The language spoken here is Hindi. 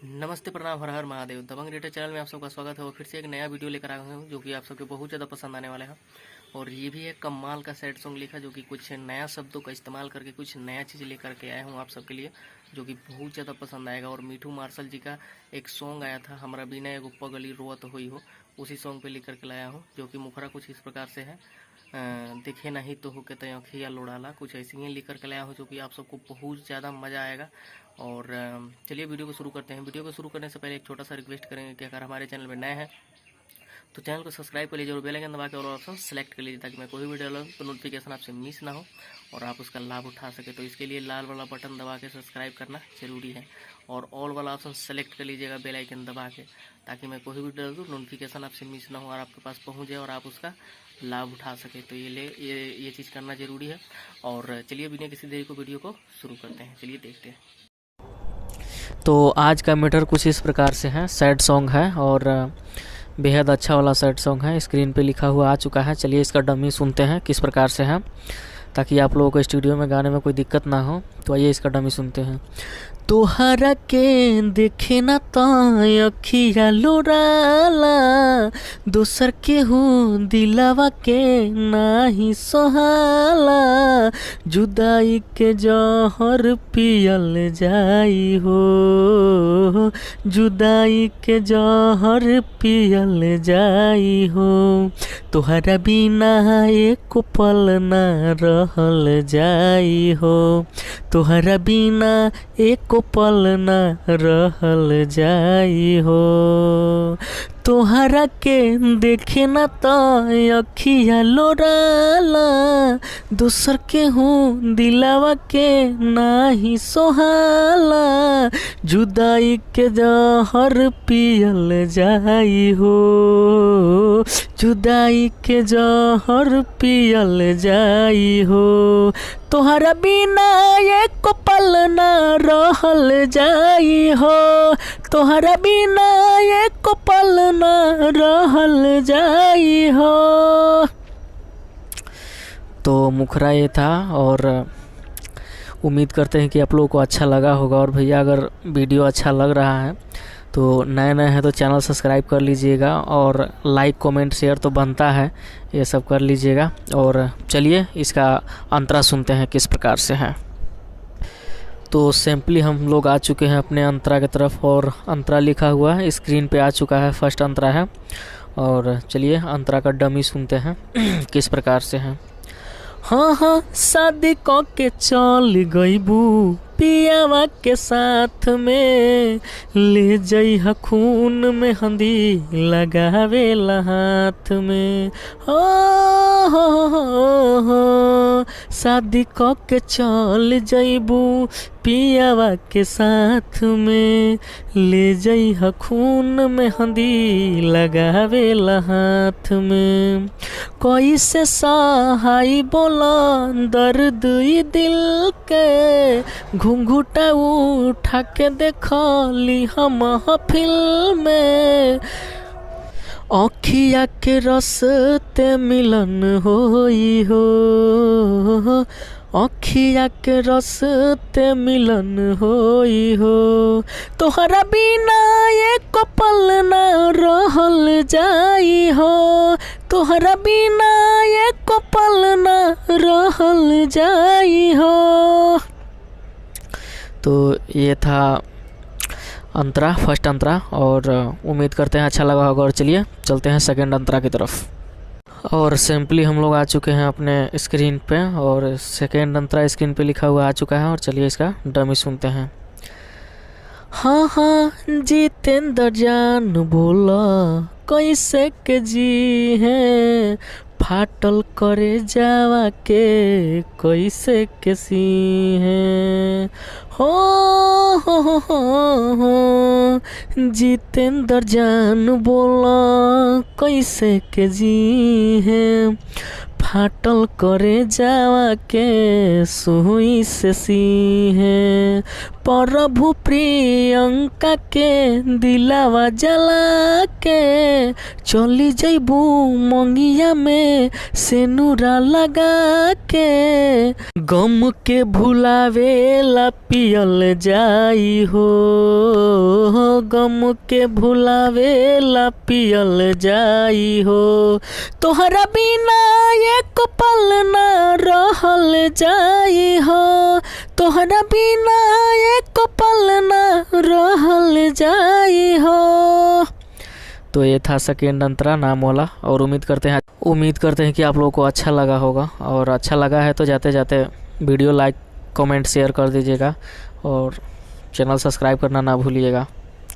नमस्ते, प्रणाम, हर हर महादेव। दबंग रेटर चैनल में आप सबका स्वागत है और फिर से एक नया वीडियो लेकर आया हूँ जो कि आप सबके बहुत ज़्यादा पसंद आने वाला है। और ये भी एक कमाल का सैड सॉन्ग लिखा जो कि कुछ नया शब्दों का इस्तेमाल करके कुछ नया चीज़ लेकर के आया हूँ आप सबके लिए, जो कि बहुत ज़्यादा पसंद आएगा। और मिठू मार्शल जी का एक सॉन्ग आया था, हमरा बिना एगो पगली रोवत हुई हो, उसी सॉन्ग पे लिख करके लाया हूँ, जो कि मुखरा कुछ इस प्रकार से है। देखे नहीं तो हो के तय अखिया लोड़ाला, कुछ ऐसे ही लिख करके लाया हूँ, जो कि आप सबको बहुत ज़्यादा मज़ा आएगा। और चलिए वीडियो को शुरू करते हैं। वीडियो को शुरू करने से पहले एक छोटा सा रिक्वेस्ट करेंगे कि अगर हमारे चैनल में नए हैं तो चैनल को सब्सक्राइब कर लीजिए और बेल आइकन दबा के ऑल ऑप्शन सेलेक्ट कर लीजिए, ताकि मैं कोई भी वीडियो डालूं तो नोटिफिकेशन आपसे मिस ना हो और आप उसका लाभ उठा सके। तो इसके लिए लाल वाला बटन दबा के सब्सक्राइब करना जरूरी है और ऑल वाला ऑप्शन सेलेक्ट कर लीजिएगा बेल आइकन दबा के, ताकि मैं कोई भी वीडियो डालूं नोटिफिकेशन आपसे मिस ना हो और आपके पास पहुँच जाए और आप उसका लाभ उठा सके। तो ये चीज़ करना जरूरी है। और चलिए बिना किसी देरी को वीडियो को शुरू करते हैं। चलिए देखते हैं। तो आज का मैटर कुछ इस प्रकार से है, सैड सॉन्ग है और बेहद अच्छा वाला सैड सॉन्ग है। स्क्रीन पे लिखा हुआ आ चुका है। चलिए इसका डमी सुनते हैं किस प्रकार से है, ताकि आप लोगों को स्टूडियो में गाने में कोई दिक्कत ना हो। तो आइए इसका डमी सुनते हैं। तोहरा के देखे ना तो अखिया लोराला, दोसर के हूँ दिलावा के नाही सोहाला, जुदाई के जहर पियल जाई हो, जुदाई के जहर पियल जाई हो, तोहरा बिना एक पल ना रहल जाई हो, तोहरा बिना एक पल ना रहल जाई हो, तोहरा के देखे ना तो अखिया लोराला, दूसर के हूँ दिलावा के नाही सोहाला, जुदाई के जहर पियल जाई हो, जुदाई के जहर पियल जाई हो, तोहरा बिना एक पल ना रहल जाई हो, तोहरा बिना एक पल ना रहल जाई हो। तो मुखरा ये था और उम्मीद करते हैं कि आप लोगों को अच्छा लगा होगा। और भैया अगर वीडियो अच्छा लग रहा है तो नए हैं तो चैनल सब्सक्राइब कर लीजिएगा और लाइक कमेंट शेयर तो बनता है, ये सब कर लीजिएगा। और चलिए इसका अंतरा सुनते हैं किस प्रकार से है। तो सिंपली हम लोग आ चुके हैं अपने अंतरा की तरफ और अंतरा लिखा हुआ है स्क्रीन पे आ चुका है, फर्स्ट अंतरा है। और चलिए अंतरा का डमी सुनते हैं किस प्रकार से है। हाँ हाँ शादी क के चल गईबू पियावा के साथ में, ले जइहा खून में हंदी लगावेला हाथ में, हो शादी क के चल जइबू पियावा के साथ में, ले जइहा खून में हंदी लगावेला हाथ में, कैसे सहाई बोला दर्द ई दिल के, घुंघुटा उठा के देखली हम महफिल में, अखिया के रस्ते मिलन होई हो, अखिया के रस्ते मिलन होई हो, तोहरा बिना एक पल ना रहल जाई हो, तोहरा बिना एक पल ना रहल जाई हो। तो ये था अंतरा, फर्स्ट अंतरा, और उम्मीद करते हैं अच्छा लगा होगा। और चलिए चलते हैं सेकंड अंतरा की तरफ। और सिंपली हम लोग आ चुके हैं अपने स्क्रीन पे और सेकंड अंतरा स्क्रीन पे लिखा हुआ आ चुका है। और चलिए इसका डमी सुनते हैं। हाँ हाँ जितेंद्र जान बोला कैसे के जी है, फाटल करे जावा के कैसे के सी है, हो जितेंद्र जान बोला कैसे के जी है, फाटल करे जावा के सुई से सीहे, प्रभु प्रियंका के दिलावा जला के चली जइबू मंगिया में सेनुरा लगा के। गम के भुलावे ला पियल जाई हो, गम के भुलावे ला पियल जाई हो, तोहरा बिना एक पल ना रहल जाई हो, तोहरा बिना एक पल ना रहल जाई हो। तो ये था सेकेंड अंतरा नाम वाला, और उम्मीद करते हैं कि आप लोगों को अच्छा लगा होगा, और अच्छा लगा है तो जाते जाते वीडियो लाइक कमेंट शेयर कर दीजिएगा और चैनल सब्सक्राइब करना ना भूलिएगा।